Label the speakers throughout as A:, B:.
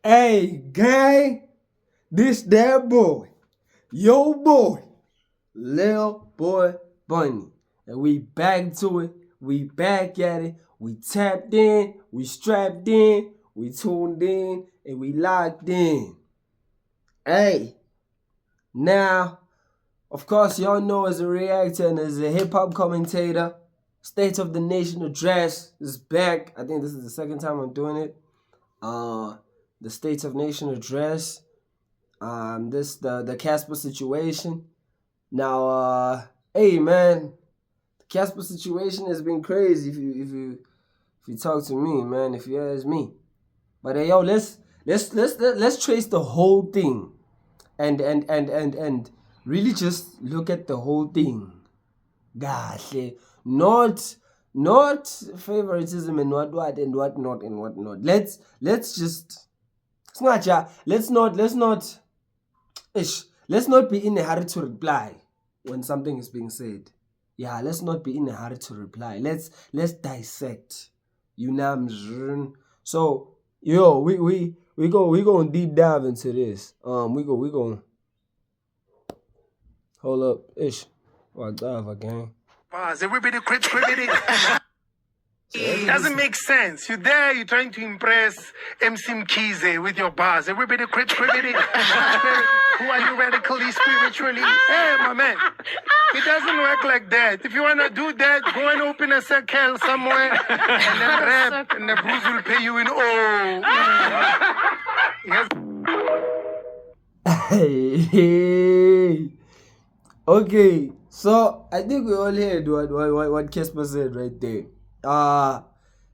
A: Hey, gang, this that boy, yo boy, Lil Boy Bunny. And we back to it, we back at it, we tapped in, we strapped in, we tuned in, and we locked in. Hey, now, of course, y'all know as a reactor and as a hip-hop commentator, State of the Nation Address is back. I think this is the second time I'm doing it. The State of Nation Address, the Cassper situation. Now, hey man, the Cassper situation has been crazy. If you talk to me, man, if you ask me. But hey, yo, let's trace the whole thing, and really just look at the whole thing. Gosh, not favoritism and what and whatnot and whatnot. Let's just. It's not, yeah. Let's not be in a hurry to reply when something is being said. Yeah, let's not be in a hurry to reply. Let's dissect. You know. So, yo, we gonna deep dive into this. We gonna hold up. Ish. What the gang?
B: Bars, everybody quit. It doesn't make sense. You're there, you're trying to impress MC Mkhize with your bars. Everybody quit. Who are you radically, spiritually? Hey, my man. It doesn't work like that. If you want to do that, go and open a circle somewhere and then rap, and the Bruce will pay you in
A: Yes. Hey. Okay, so I think we all heard what Cassper said right there.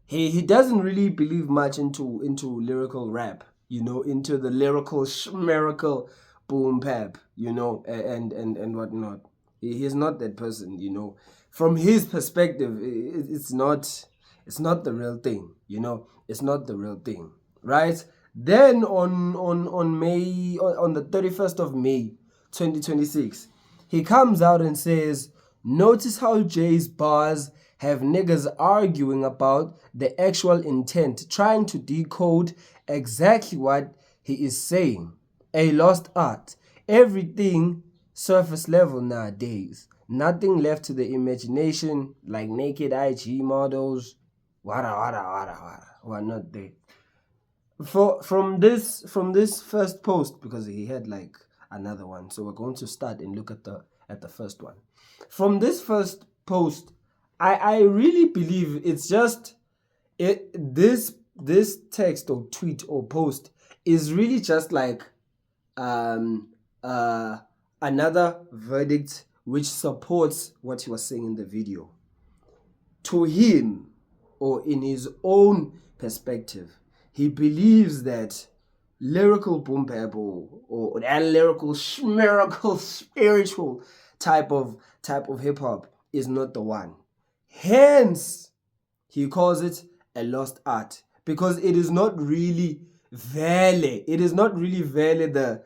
A: He doesn't really believe much into lyrical rap, into the lyrical schmerical boom bap, and whatnot. He's not that person, From his perspective, it's not the real thing, It's not the real thing, right? Then on the 31st of May, 2026, he comes out and says, "Notice how Jay's bars have niggas arguing about the actual intent, trying to decode exactly what he is saying. A lost art. Everything surface level nowadays. Nothing left to the imagination, like naked IG models. Wada. Were not there." From this first post, because he had like another one, so we're going to start and look at the first one. From this first post, I really believe it's just this text or tweet or post is really just like another verdict which supports what he was saying in the video. To him, or in his own perspective, he believes that lyrical boom bap or lyrical schmerical spiritual type of hip hop is not the one. Hence, he calls it a lost art because it is not really valid. It is not really valid the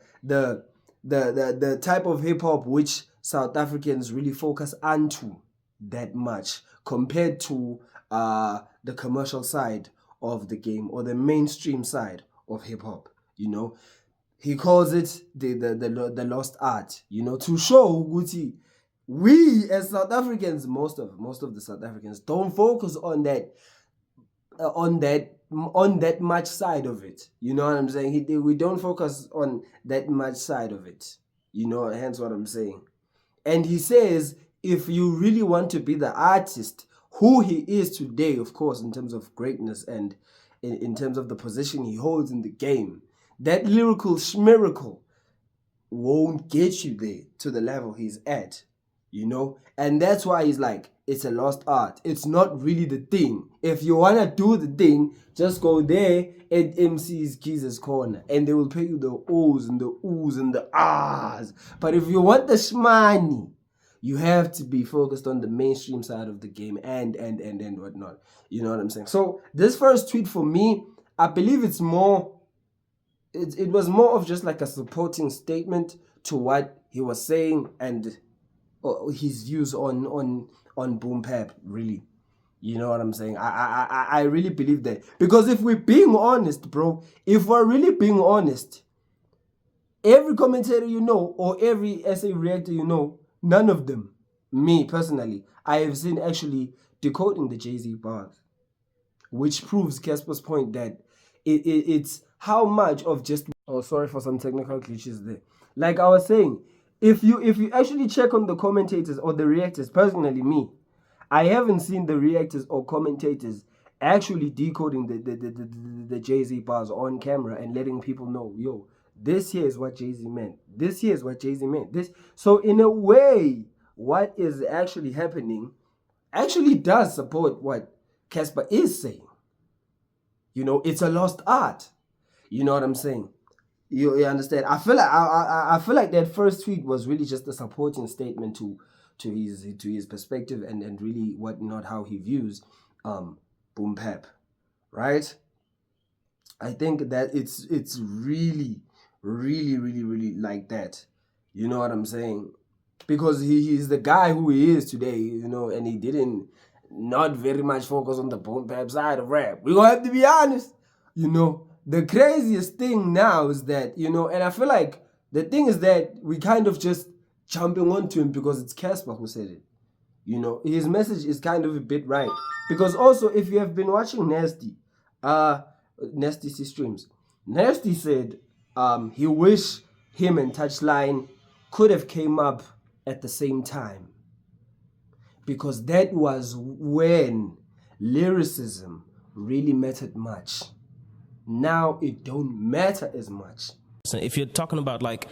A: type of hip hop which South Africans really focus onto that much compared to the commercial side of the game or the mainstream side of hip hop. He calls it the lost art. To show Gucci, we as South Africans, most of the South Africans don't focus on that much side of it. You know what I'm saying? We don't focus on that much side of it. Hence what I'm saying. And he says, if you really want to be the artist who he is today, of course, in terms of greatness and in terms of the position he holds in the game, that lyrical schmerical won't get you there to the level he's at, And that's why he's like, it's a lost art. It's not really the thing. If you want to do the thing, just go there at MC's Keys' corner and they will pay you the O's and the oohs and the ahs. But if you want the shmoney, you have to be focused on the mainstream side of the game and whatnot. You know what I'm saying? So this first tweet for me, I believe it was more of just like a supporting statement to what he was saying and his views on boom bap, really. You know what I'm saying? I really believe that. Because if we're being honest, bro, if we're really being honest, every commentator you know or every SA reactor you know, none of them, me personally, I have seen actually decoding the Jay-Z bars, which proves Casper's point that it's how much of just... Oh, sorry for some technical glitches there. Like I was saying, if you actually check on the commentators or the reactors, personally me, I haven't seen the reactors or commentators actually decoding the Jay-Z bars on camera and letting people know, yo, this here is what Jay-Z meant. This here is what Jay-Z meant. This. So in a way, what is actually happening actually does support what Cassper is saying. You know, it's a lost art. You know what I'm saying? You understand? I feel like I feel like that first tweet was really just a supporting statement to his perspective and really not how he views Boom Bap, right? I think that it's really like that. You know what I'm saying? Because he's the guy who he is today, you know, and he didn't not very much focus on the Boom Bap side of rap. We're gonna have to be honest, you know. The craziest thing now is that, you know, and I feel like the thing is that we kind of just jumping onto him because it's Cassper who said it. You know, his message is kind of a bit right. Because also, if you have been watching Nasty C streams, Nasty said he wish him and Touchline could have came up at the same time. Because that was when lyricism really mattered much. Now it don't matter as much.
C: If you're talking about like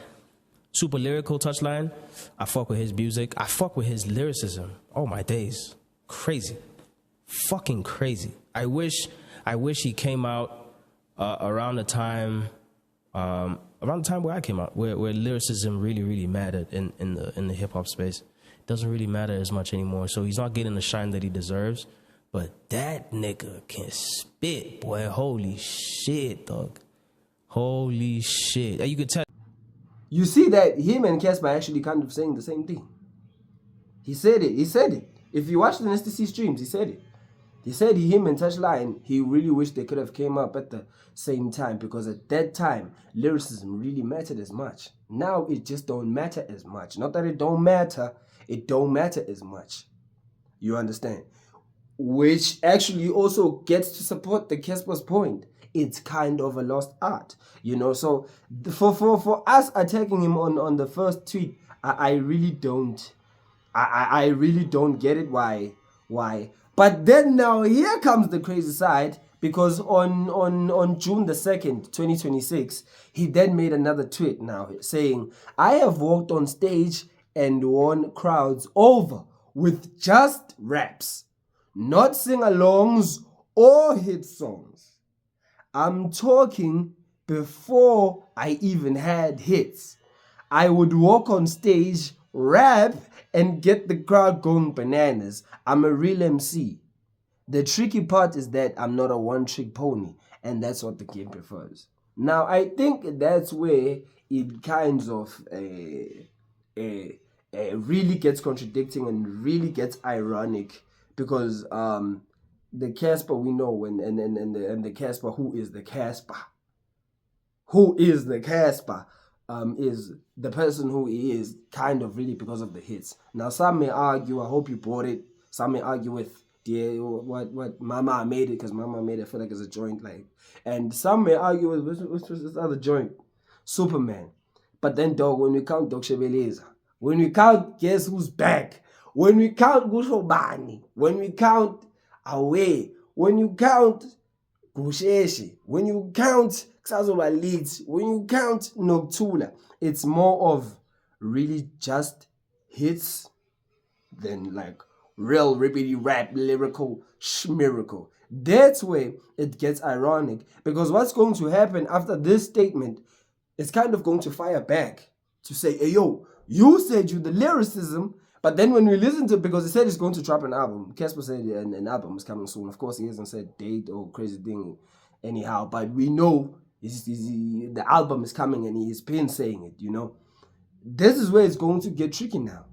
C: super lyrical Touchline, I fuck with his music. I fuck with his lyricism. Oh my days. Crazy. Fucking crazy. I wish he came out around the time where I came out, where lyricism really mattered in the hip hop space. It doesn't really matter as much anymore. So he's not getting the shine that he deserves. But that nigga can spit, boy. Holy shit, dog. Holy shit. You could tell.
A: You see that him and Cassper actually kind of saying the same thing. He said it. If you watch the Nasty C streams, he said it. He said him and Touchline, he really wished they could have came up at the same time, because at that time, lyricism really mattered as much. Now it just don't matter as much. Not that it don't matter as much. You understand? Which actually also gets to support the Casper's point. It's kind of a lost art, you know. So for us attacking him on the first tweet, I really don't get it. Why? But then now here comes the crazy side, because on June the 2nd, 2026, he then made another tweet now saying, "I have walked on stage and won crowds over with just raps. Not sing-alongs or hit songs. I'm talking before I even had hits. I would walk on stage, rap, and get the crowd going bananas. I'm a real MC. The tricky part is that I'm not a one-trick pony, and that's what the game prefers." Now, I think that's where it kind of really gets contradicting and really gets ironic. Because the Cassper we know and the Cassper who is the Cassper is the person who he is kind of really because of the hits. Now some may argue, I hope you bought it. Some may argue with what Mama made it, because Mama made it feel like it's a joint, like. And some may argue with which was this other joint, Superman. But then dog, when we count Dog Shebeleza, when we count Guess Who's Back, when we count Gushobani, when we count Away, when you count Gusheshe, when you count Xazoba Leeds, when you count Noctula, it's more of really just hits than like real ribbity rap lyrical schmiracle. That's where it gets ironic, because what's going to happen after this statement is kind of going to fire back to say, hey yo, you said you the lyricism. But then when we listen to it, because he said he's going to drop an album, Cassper said an album is coming soon. Of course, he hasn't said date or crazy thing anyhow, but we know the album is coming and he's been saying it, you know. This is where it's going to get tricky now.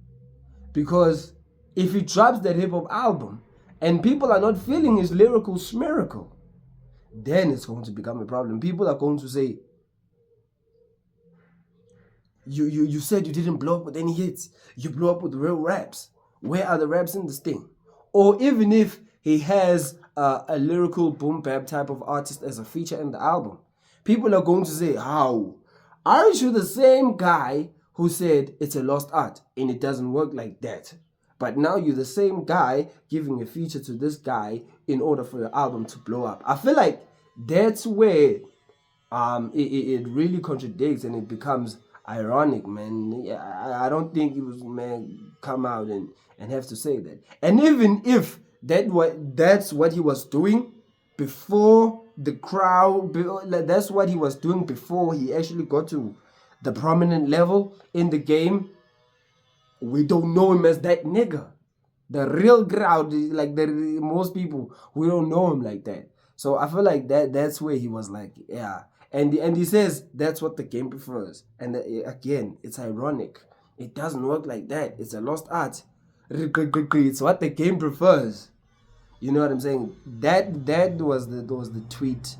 A: Because if he drops that hip-hop album and people are not feeling his lyrical smiracle, then it's going to become a problem. People are going to say, you said you didn't blow up with any hits. You blew up with real raps. Where are the raps in this thing? Or even if he has a lyrical boom bap type of artist as a feature in the album, people are going to say, how? Aren't you the same guy who said it's a lost art and it doesn't work like that? But now you're the same guy giving a feature to this guy in order for your album to blow up. I feel like that's where it really contradicts and it becomes ironic, man. Yeah, I don't think it was, man, come out and have to say that. And even if that's what he was doing before the crowd, that's what he was doing before he actually got to the prominent level in the game, we don't know him as that nigga. The real crowd, like most people, we don't know him like that. So I feel like that's where he was like, yeah. And he says that's what the game prefers. And again, it's ironic. It doesn't work like that. It's a lost art. It's what the game prefers. You know what I'm saying? That was the tweet,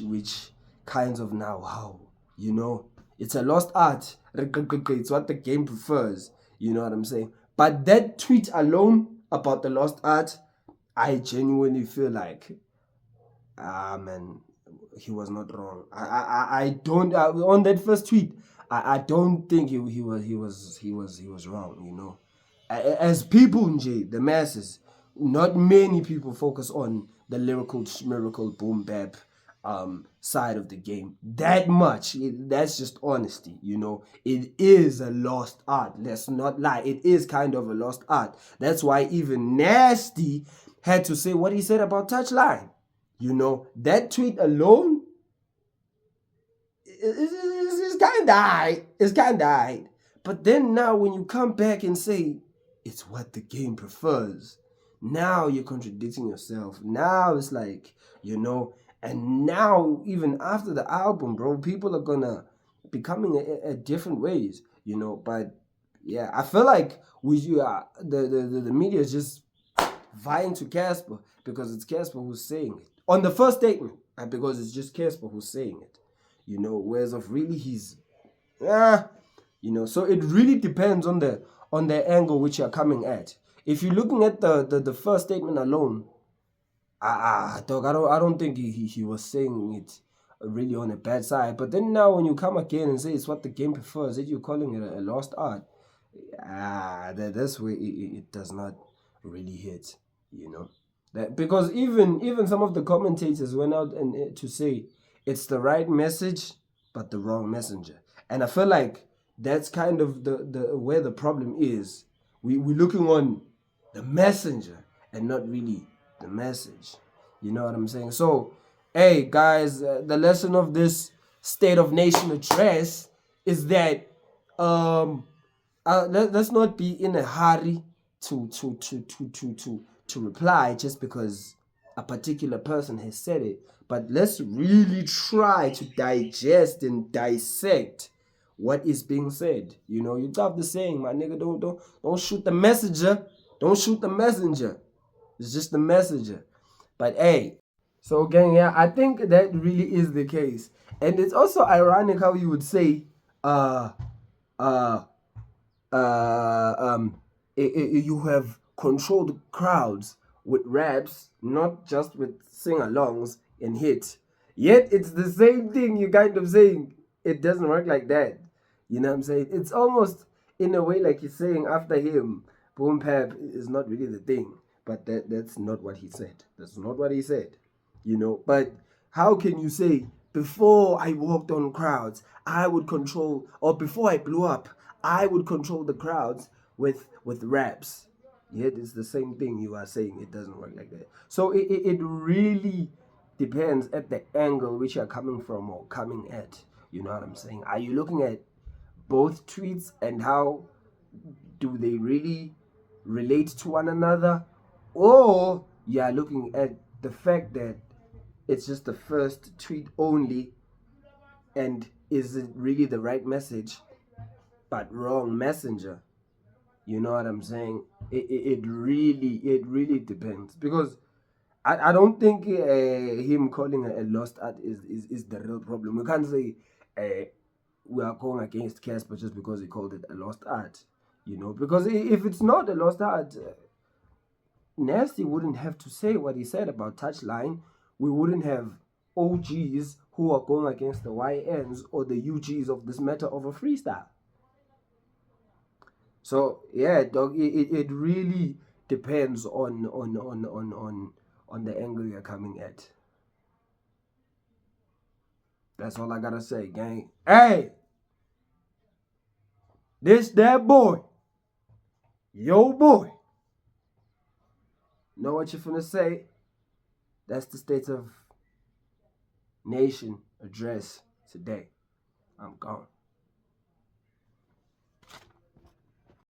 A: which kinds of now how, you know, it's a lost art. It's what the game prefers. You know what I'm saying? But that tweet alone about the lost art, I genuinely feel like, man, he was not wrong. I don't on that first tweet. I don't think he was wrong. You know, as people, Nj, the masses, not many people focus on the lyrical miracle boom bap side of the game that much. That's just honesty, you know. It is a lost art. Let's not lie. It is kind of a lost art. That's why even Nasty had to say what he said about Touchline. You know, that tweet alone is kind of high. It's kind of high. But then now when you come back and say it's what the game prefers, now you're contradicting yourself. Now it's like, you know, and now even after the album, bro, people are gonna be coming at different ways, you know. But yeah, I feel like the media is just vying to Cassper because it's Cassper who's saying it on the first statement, and because it's just Cassper who's saying it, you know. Whereas of really he's, you know. So it really depends on the angle which you're coming at. If you're looking at the first statement alone, dog, I don't think he was saying it really on a bad side. But then now when you come again and say it's what the game prefers, that you're calling it a lost art, that's where it does not really hit, you know. That because even some of the commentators went out and to say it's the right message but the wrong messenger. And I feel like that's kind of the where the problem is. We're looking on the messenger and not really the message. You know what I'm saying? So, hey guys, the lesson of this State of Nation address is that let's not be in a hurry to reply just because a particular person has said it, but let's really try to digest and dissect what is being said. You know, you got the saying, my nigga, don't shoot the messenger, don't shoot the messenger. It's just the messenger. But hey, so again, yeah, I think that really is the case. And it's also ironic how you would say, you have controlled crowds with raps, not just with sing-alongs and hits. Yet it's the same thing you're kind of saying. It doesn't work like that. You know what I'm saying? It's almost in a way like he's saying after him, boom bap is not really the thing. But that's not what he said. That's not what he said. You know, but how can you say, before I walked on crowds, I would control, or before I blew up, I would control the crowds with raps. Yet it's the same thing you are saying. It doesn't work like that. So it really depends at the angle which you're coming from or coming at. You know what I'm saying? Are you looking at both tweets and how do they really relate to one another? Or you're looking at the fact that it's just the first tweet only, and is it really the right message but wrong messenger? You know what I'm saying? it really depends, because I don't think him calling a lost art is the real problem. We can't say we are going against Cassper just because he called it a lost art, because if it's not a lost art, Nasty wouldn't have to say what he said about Touchline. We wouldn't have OGs who are going against the YNs or the UGs of this matter of a freestyle. So yeah, dog, it really depends on the angle you're coming at. That's all I gotta say, gang. Hey, this that boy, yo boy. Know what you're finna say? That's the state of nation address today. I'm gone.